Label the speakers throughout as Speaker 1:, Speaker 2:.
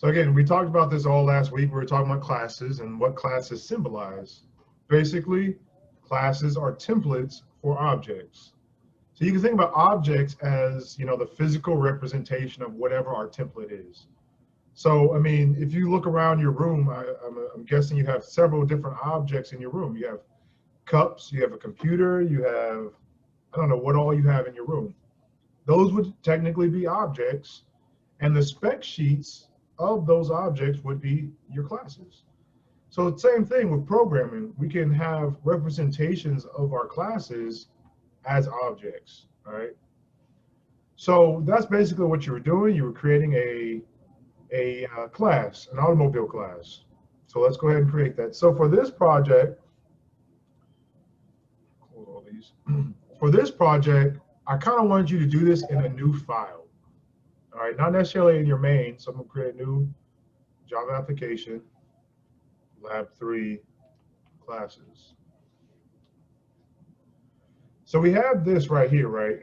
Speaker 1: So again, we talked about this all last week. We were talking about classes and what classes symbolize. Basically, classes are templates for objects. So you can think about objects as, the physical representation of whatever our template is. So, I mean, if you look around your room, I'm guessing you have several different objects in your room. You have cups, you have a computer, you have, I don't know what all you have in your room. Those would technically be objects, and the spec sheets of those objects would be your classes. So same thing with programming. We can have representations of our classes as objects, all right? So that's basically what you were doing. You were creating a class, an automobile class. So let's go ahead and create that. So for this project, close all these. For this project, I kind of wanted you to do this in a new file. All right, not necessarily in your main. So I'm gonna create a new Java application, lab 3 classes. So we have this right here, right?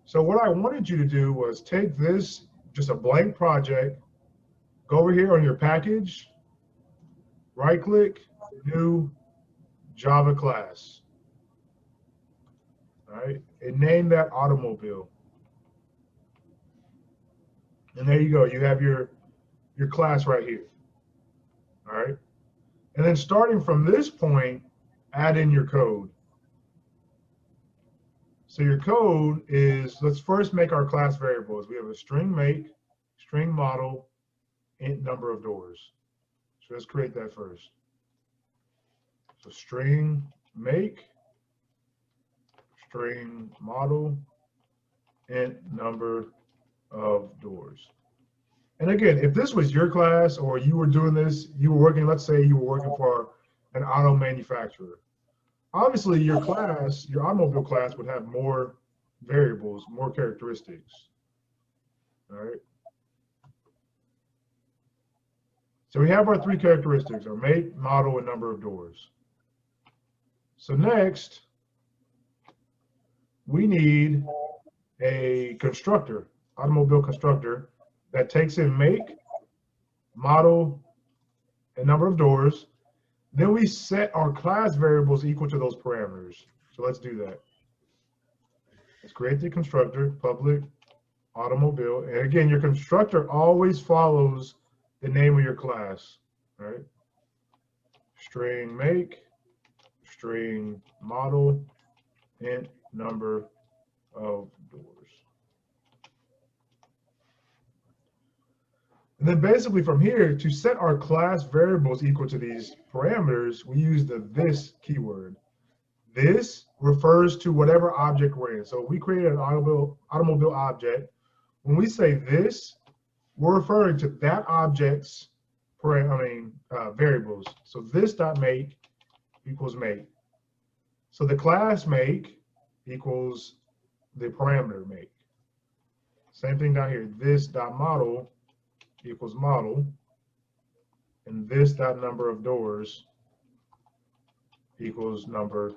Speaker 1: So what I wanted you to do was take this, just a blank project, go over here on your package, right click, new Java class. All right, and name that automobile. And there you go, you have your class right here. All right, and then starting from this point, add in your code. So your code is, let's first make our class variables. We have a string make, string model, int number of doors. So let's create that first. So string make, string model, int number of doors. And again, if this was your class or you were doing this, you were working, let's say you were working for an auto manufacturer. Obviously your class, your automobile class would have more variables, more characteristics. All right. So we have our 3 characteristics, our make, model, and number of doors. So next, we need a constructor, automobile constructor, that takes in make, model, and number of doors. Then we set our class variables equal to those parameters. So let's do that. Let's create the constructor, public automobile. And again, your constructor always follows the name of your class, right? String make, string model, int number of doors. And then basically from here, to set our class variables equal to these parameters, we use the this keyword. This refers to whatever object we're in. So we created an automobile object. When we say this, we're referring to that object's variables. So this dot make equals make. So the class make equals the parameter make. Same thing down here. This dot model equals model, and this dot number of doors equals number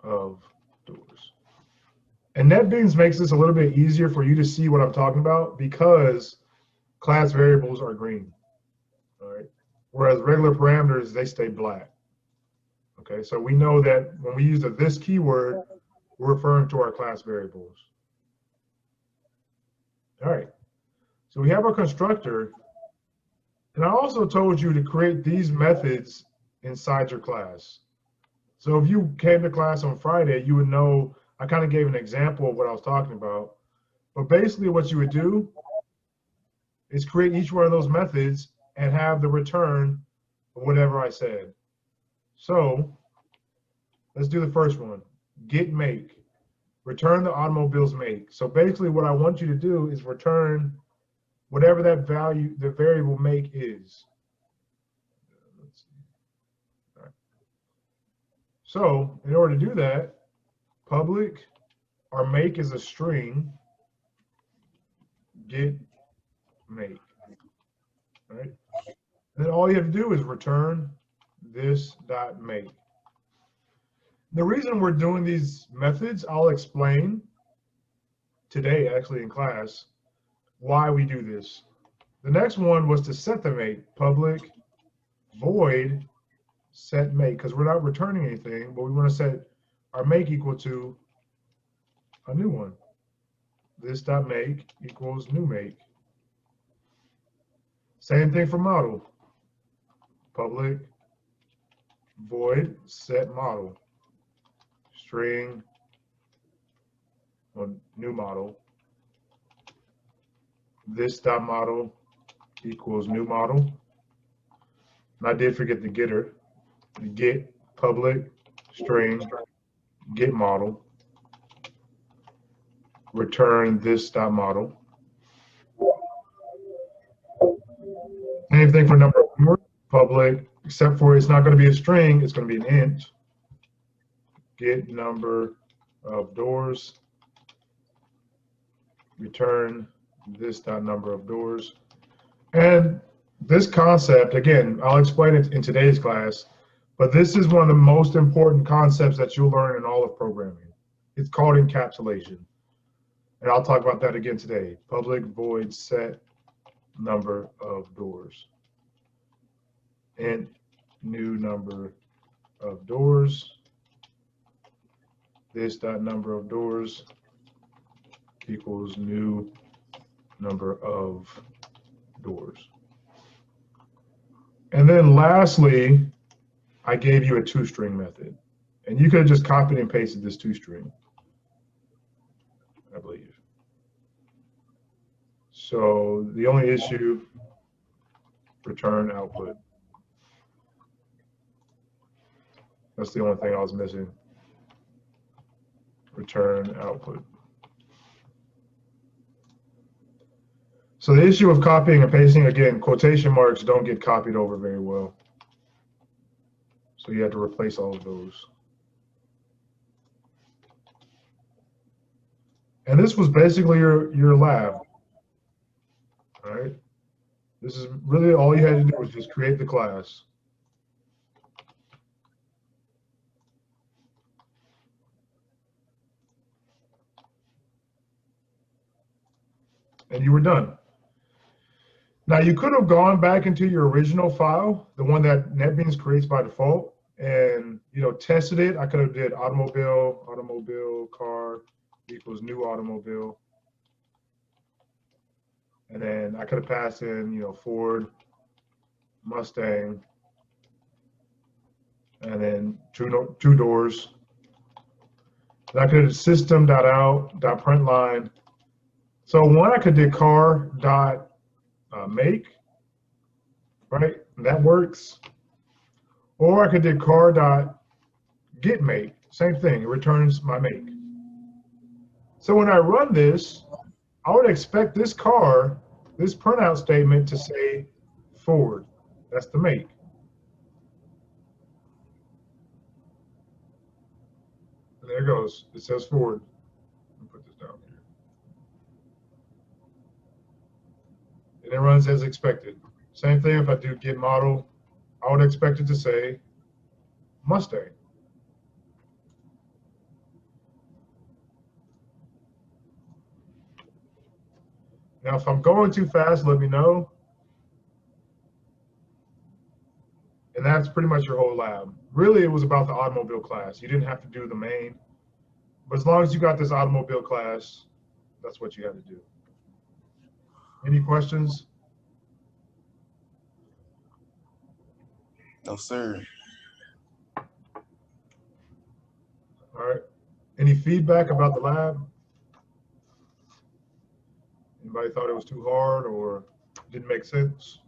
Speaker 1: of doors. And NetBeans makes this a little bit easier for you to see what I'm talking about because class variables are green, all right? Whereas regular parameters, they stay black. Okay, so we know that when we use the this keyword, we're referring to our class variables. All right, so we have our constructor, and I also told you to create these methods inside your class. So if you came to class on Friday, you would know, I kind of gave an example of what I was talking about, but basically what you would do is create each one of those methods and have the return of whatever I said. So let's do the first one, get make, return the automobile's make. So basically what I want you to do is return whatever that value, the variable make is. Let's see. All right. So in order to do that, public, our make is a string, get make, all right? And then all you have to do is return this dot make. The reason we're doing these methods, I'll explain today actually in class why we do this. The next one was to set the make, public void set make, because we're not returning anything, but we want to set our make equal to a new one. This dot make equals new make. Same thing for model. Public void set model. String on new model. This dot model equals new model. And I did forget the getter. Get public string get model. Return this dot model. Same thing for number four, public, except for it's not going to be a string, it's going to be an int. Get number of doors. Return this dot number of doors. And this concept, again, I'll explain it in today's class, but this is one of the most important concepts that you'll learn in all of programming. It's called encapsulation. And I'll talk about that again today. Public void set number of doors. And new number of doors. This dot number of doors equals new number of doors. And then lastly, I gave you a toString method. And you could have just copied and pasted this toString, I believe. So the only issue, return output. That's the only thing I was missing. Return output. So the issue of copying and pasting, again, quotation marks don't get copied over very well. So you have to replace all of those. And this was basically your lab. All right. This is really all you had to do was just create the class. And you were done. Now you could have gone back into your original file, the one that NetBeans creates by default, and tested it. I could have did automobile car equals new automobile, and then I could have passed in Ford, Mustang, and then two doors. And I could have system.out.println. So one I could do car.make, right? That works. Or I could do car.getMake. Same thing, it returns my make. So when I run this, I would expect this printout statement to say Ford. That's the make. And there it goes. It says Ford. Let me put this down here. And it runs as expected. Same thing if I do get model, I would expect it to say Mustang. Now, if I'm going too fast, let me know. And that's pretty much your whole lab. Really, it was about the automobile class. You didn't have to do the main. But as long as you got this automobile class, that's what you had to do. Any questions?
Speaker 2: No, sir.
Speaker 1: All right. Any feedback about the lab? Anybody thought it was too hard or didn't make sense?